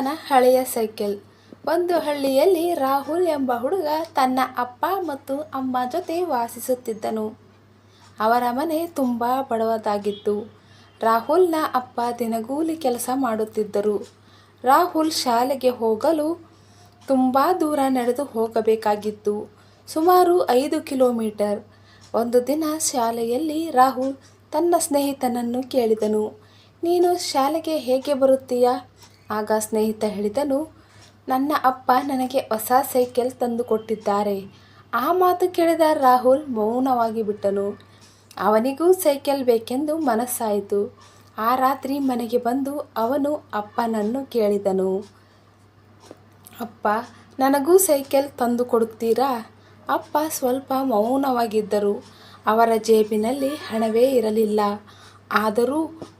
ಅಪ್ಪನ ಹಳೆಯ ಸೈಕಲ್. ಒಂದು ಹಳ್ಳಿಯಲ್ಲಿ ರಾಹುಲ್ ಎಂಬ ಹುಡುಗ ತನ್ನ ಅಪ್ಪ ಮತ್ತು ಅಮ್ಮ ಜೊತೆ ವಾಸಿಸುತ್ತಿದ್ದನು. ಅವರ ಮನೆ ತುಂಬ ಬಡವದಾಗಿತ್ತು. ರಾಹುಲ್ನ ಅಪ್ಪ ದಿನಗೂಲಿ ಕೆಲಸ ಮಾಡುತ್ತಿದ್ದರು. ರಾಹುಲ್ ಶಾಲೆಗೆ ಹೋಗಲು ತುಂಬ ದೂರ ನಡೆದು ಹೋಗಬೇಕಾಗಿತ್ತು, ಸುಮಾರು 5 ಕಿಲೋಮೀಟರ್. ಒಂದು ದಿನ ಶಾಲೆಯಲ್ಲಿ ರಾಹುಲ್ ತನ್ನ ಸ್ನೇಹಿತನನ್ನು ಕೇಳಿದನು, ನೀನು ಶಾಲೆಗೆ ಹೇಗೆ ಬರುತ್ತೀಯಾ? ಆಗ ಸ್ನೇಹಿತ ಹೇಳಿದನು, ನನ್ನ ಅಪ್ಪ ನನಗೆ ಹೊಸ ಸೈಕಲ್ ತಂದು ಕೊಟ್ಟಿದ್ದಾರೆ. ಆ ಮಾತು ಕೇಳಿದ ರಾಹುಲ್ ಮೌನವಾಗಿ ಬಿಟ್ಟನು. ಅವನಿಗೂ ಸೈಕಲ್ ಬೇಕೆಂದು ಮನಸ್ಸಾಯಿತು. ಆ ರಾತ್ರಿ ಮನೆಗೆ ಬಂದು ಅವನು ಅಪ್ಪನನ್ನು ಕೇಳಿದನು, ಅಪ್ಪ, ನನಗೂ ಸೈಕಲ್ ತಂದು ಕೊಡುತ್ತೀರಾ? ಅಪ್ಪ ಸ್ವಲ್ಪ ಮೌನವಾಗಿದ್ದರು. ಅವರ ಜೇಬಿನಲ್ಲಿ ಹಣವೇ ಇರಲಿಲ್ಲ. ಆದರೂ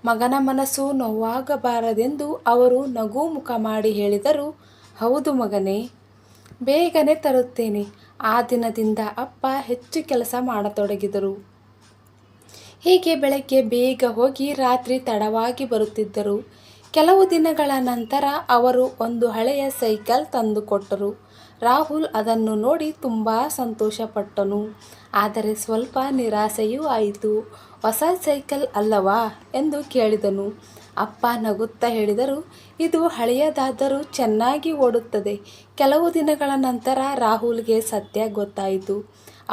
ಮಗನ ಮನಸ್ಸು ನೋವಾಗಬಾರದೆಂದು ಅವರು ನಗು ಮುಖ ಮಾಡಿ ಹೇಳಿದರು, ಹೌದು ಮಗನೇ, ಬೇಗನೆ ತರುತ್ತೇನೆ. ಆ ದಿನದಿಂದ ಅಪ್ಪ ಹೆಚ್ಚು ಕೆಲಸ ಮಾಡತೊಡಗಿದರು. ಹೀಗೆ ಬೆಳಗ್ಗೆ ಬೇಗ ಹೋಗಿ ರಾತ್ರಿ ತಡವಾಗಿ ಬರುತ್ತಿದ್ದರು. ಕೆಲವು ದಿನಗಳ ನಂತರ ಅವರು ಒಂದು ಹಳೆಯ ಸೈಕಲ್ ತಂದುಕೊಟ್ಟರು. ರಾಹುಲ್ ಅದನ್ನು ನೋಡಿ ತುಂಬ ಸಂತೋಷಪಟ್ಟನು. ಆದರೆ ಸ್ವಲ್ಪ ನಿರಾಸೆಯೂ ಆಯಿತು. ಹೊಸ ಸೈಕಲ್ ಅಲ್ಲವಾ ಎಂದು ಕೇಳಿದನು. ಅಪ್ಪ ನಗುತ್ತಾ ಹೇಳಿದರು, ಇದು ಹಳೆಯದಾದರೂ ಚೆನ್ನಾಗಿ ಓಡುತ್ತದೆ. ಕೆಲವು ದಿನಗಳ ನಂತರ ರಾಹುಲ್ಗೆ ಸತ್ಯ ಗೊತ್ತಾಯಿತು.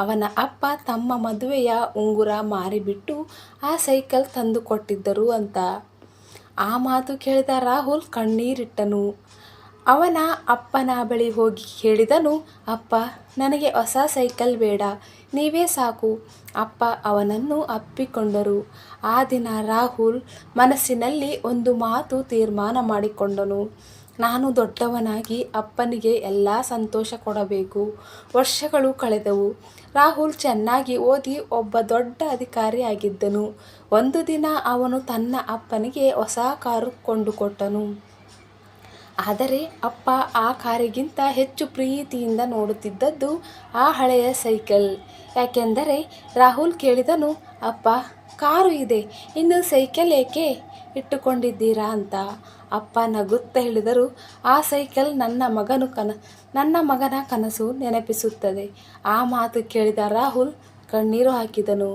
ಅವನ ಅಪ್ಪ ತಮ್ಮ ಮದುವೆಯ ಉಂಗುರ ಮಾರಿಬಿಟ್ಟು ಆ ಸೈಕಲ್ ತಂದುಕೊಟ್ಟಿದ್ದರು ಅಂತ. ಆ ಮಾತು ಕೇಳಿದ ರಾಹುಲ್ ಕಣ್ಣೀರಿಟ್ಟನು. ಅವನ ಅಪ್ಪನ ಬಳಿ ಹೋಗಿ ಹೇಳಿದನು, ಅಪ್ಪ, ನನಗೆ ಹೊಸ ಸೈಕಲ್ ಬೇಡ, ನೀವೇ ಸಾಕು. ಅಪ್ಪ ಅವನನ್ನು ಅಪ್ಪಿಕೊಂಡರು. ಆ ದಿನ ರಾಹುಲ್ ಮನಸ್ಸಿನಲ್ಲಿ ಒಂದು ಮಾತು ತೀರ್ಮಾನ ಮಾಡಿಕೊಂಡನು, ನಾನು ದೊಡ್ಡವನಾಗಿ ಅಪ್ಪನಿಗೆ ಎಲ್ಲ ಸಂತೋಷ ಕೊಡಬೇಕು. ವರ್ಷಗಳು ಕಳೆದವು. ರಾಹುಲ್ ಚೆನ್ನಾಗಿ ಓದಿ ಒಬ್ಬ ದೊಡ್ಡ ಅಧಿಕಾರಿಯಾಗಿದ್ದನು. ಒಂದು ದಿನ ಅವನು ತನ್ನ ಅಪ್ಪನಿಗೆ ಹೊಸ ಕಾರು ಕೊಂಡುಕೊಟ್ಟನು. ಆದರೆ ಅಪ್ಪ ಆ ಕಾರಿಗಿಂತ ಹೆಚ್ಚು ಪ್ರೀತಿಯಿಂದ ನೋಡುತ್ತಿದ್ದದ್ದು ಆ ಹಳೆಯ ಸೈಕಲ್. ಯಾಕೆಂದರೆ ರಾಹುಲ್ ಕೇಳಿದನು, ಅಪ್ಪ, ಕಾರು ಇದೆ, ಇನ್ನು ಸೈಕಲ್ ಏಕೆ ಇಟ್ಟುಕೊಂಡಿದ್ದೀರಾ ಅಂತ. ಅಪ್ಪ ನಗುತ್ತಾ ಹೇಳಿದರು, ಆ ಸೈಕಲ್ ನನ್ನ ಮಗನ ಕನಸು ನೆನಪಿಸುತ್ತದೆ. ಆ ಮಾತು ಕೇಳಿದ ರಾಹುಲ್ ಕಣ್ಣೀರು ಹಾಕಿದನು.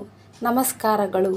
ನಮಸ್ಕಾರಗಳು.